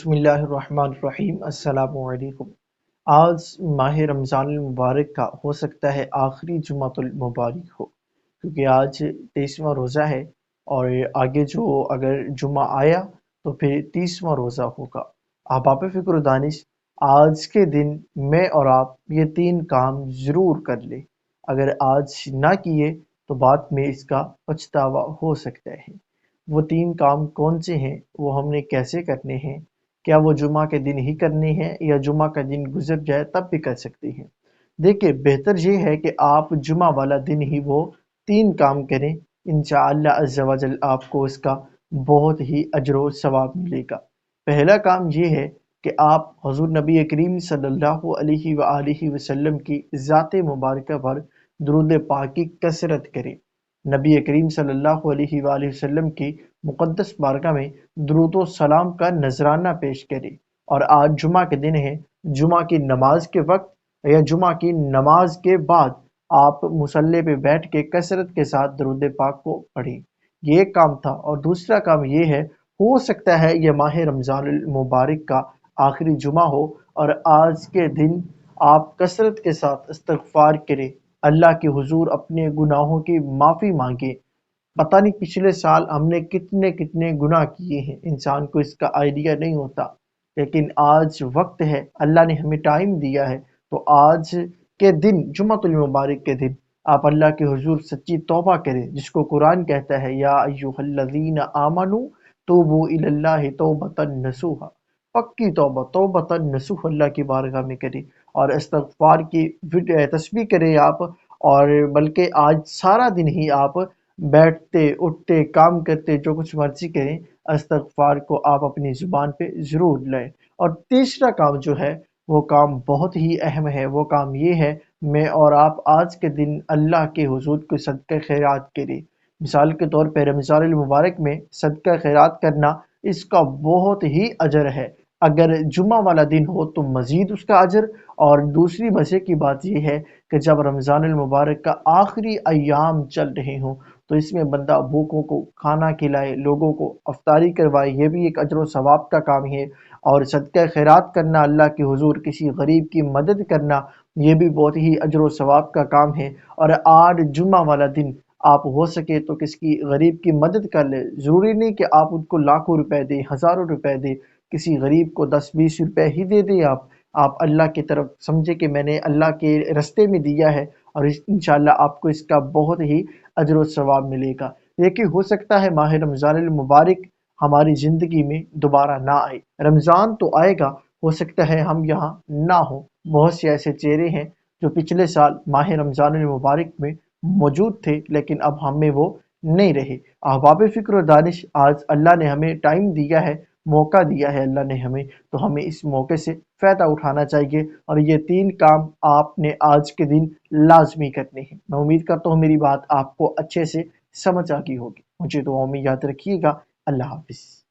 بسم اللہ الرحمن الرحیم۔ السلام علیکم۔ آج ماہ رمضان المبارک کا ہو سکتا ہے آخری جمعۃ المبارک ہو، کیونکہ آج 23واں روزہ ہے اور آگے جو اگر جمعہ آیا تو پھر 30واں روزہ ہوگا۔ احباب فکر و دانش، آج کے دن میں اور آپ یہ 3 کام ضرور کر لیں۔ اگر آج نہ کیے تو بعد میں اس کا پچھتاوا ہو سکتا ہے۔ وہ 3 کام کون سے ہیں، وہ ہم نے کیسے کرنے ہیں، کیا وہ جمعہ کے دن ہی کرنے ہیں یا جمعہ کا دن گزر جائے تب بھی کر سکتے ہیں؟ دیکھیں، بہتر یہ ہے کہ آپ جمعہ والا دن ہی وہ 3 کام کریں، انشاءاللہ عز و جل آپ کو اس کا بہت ہی اجر و ثواب ملے گا۔ پہلا کام یہ ہے کہ آپ حضور نبی کریم صلی اللہ علیہ وآلہ وسلم کی ذات مبارکہ پر درود پاک کی کثرت کریں۔ نبی کریم صلی اللہ علیہ وآلہ وسلم کی مقدس بارگاہ میں درود و سلام کا نذرانہ پیش کریں۔ اور آج جمعہ کے دن ہے، جمعہ کی نماز کے وقت یا جمعہ کی نماز کے بعد آپ مصلی پہ بیٹھ کے کثرت کے ساتھ درود پاک کو پڑھیں۔ یہ ایک کام تھا۔ اور دوسرا کام یہ ہے، ہو سکتا ہے یہ ماہ رمضان المبارک کا آخری جمعہ ہو اور آج کے دن آپ کثرت کے ساتھ استغفار کریں، اللہ کے حضور اپنے گناہوں کی معافی مانگیں۔ پتہ نہیں پچھلے سال ہم نے کتنے گناہ کیے ہیں، انسان کو اس کا آئیڈیا نہیں ہوتا، لیکن آج وقت ہے، اللہ نے ہمیں ٹائم دیا ہے، تو آج کے دن جمعۃ المبارک کے دن آپ اللہ کے حضور سچی توبہ کریں، جس کو قرآن کہتا ہے یا ایھا الذین آمنوا توبوا الی اللہ توبۃ نصوحا، پکی توبہ، توبۃ نصوح اللہ کی بارگاہ میں کریں اور استغفار کی تسبیح کریں آپ۔ اور بلکہ آج سارا دن ہی آپ بیٹھتے اٹھتے کام کرتے جو کچھ مرضی کریں، استغفار کو آپ اپنی زبان پہ ضرور لائیں۔ اور تیسرا کام جو ہے وہ کام بہت ہی اہم ہے، وہ کام یہ ہے، میں اور آپ آج کے دن اللہ کے حضور کو صدقہ خیرات کریں۔ مثال کے طور پہ رمضان المبارک میں صدقہ خیرات کرنا، اس کا بہت ہی اجر ہے۔ اگر جمعہ والا دن ہو تو مزید اس کا اجر۔ اور دوسری مزے کی بات یہ ہے کہ جب رمضان المبارک کا آخری ایام چل رہے ہوں تو اس میں بندہ بھوکوں کو کھانا کھلائے، لوگوں کو افطاری کروائے، یہ بھی ایک اجر و ثواب کا کام ہے۔ اور صدقہ خیرات کرنا، اللہ کے حضور کسی غریب کی مدد کرنا، یہ بھی بہت ہی اجر و ثواب کا کام ہے۔ اور آج جمعہ والا دن آپ ہو سکے تو کسی کی غریب کی مدد کر لیں۔ ضروری نہیں کہ آپ ان کو لاکھوں روپے دیں، ہزاروں روپے دیں، کسی غریب کو 10-20 روپے ہی دے دیں آپ اللہ کی طرف سمجھے کہ میں نے اللہ کے رستے میں دیا ہے، اور انشاءاللہ آپ کو اس کا بہت ہی اجر و ثواب ملے گا۔ لیکن ہو سکتا ہے ماہ رمضان المبارک ہماری زندگی میں دوبارہ نہ آئے۔ رمضان تو آئے گا، ہو سکتا ہے ہم یہاں نہ ہوں۔ بہت سے ایسے چہرے ہیں جو پچھلے سال ماہ رمضان المبارک میں موجود تھے لیکن اب ہم میں وہ نہیں رہے۔ احباب فکر و دانش، آج اللہ نے ہمیں ٹائم دیا ہے، موقع دیا ہے اللہ نے ہمیں، تو ہمیں اس موقع سے فائدہ اٹھانا چاہیے۔ اور یہ 3 کام آپ نے آج کے دن لازمی کرنے ہیں۔ میں امید کرتا ہوں میری بات آپ کو اچھے سے سمجھ آ گئی ہوگی۔ مجھے دعاؤں میں یاد رکھیے گا۔ اللہ حافظ۔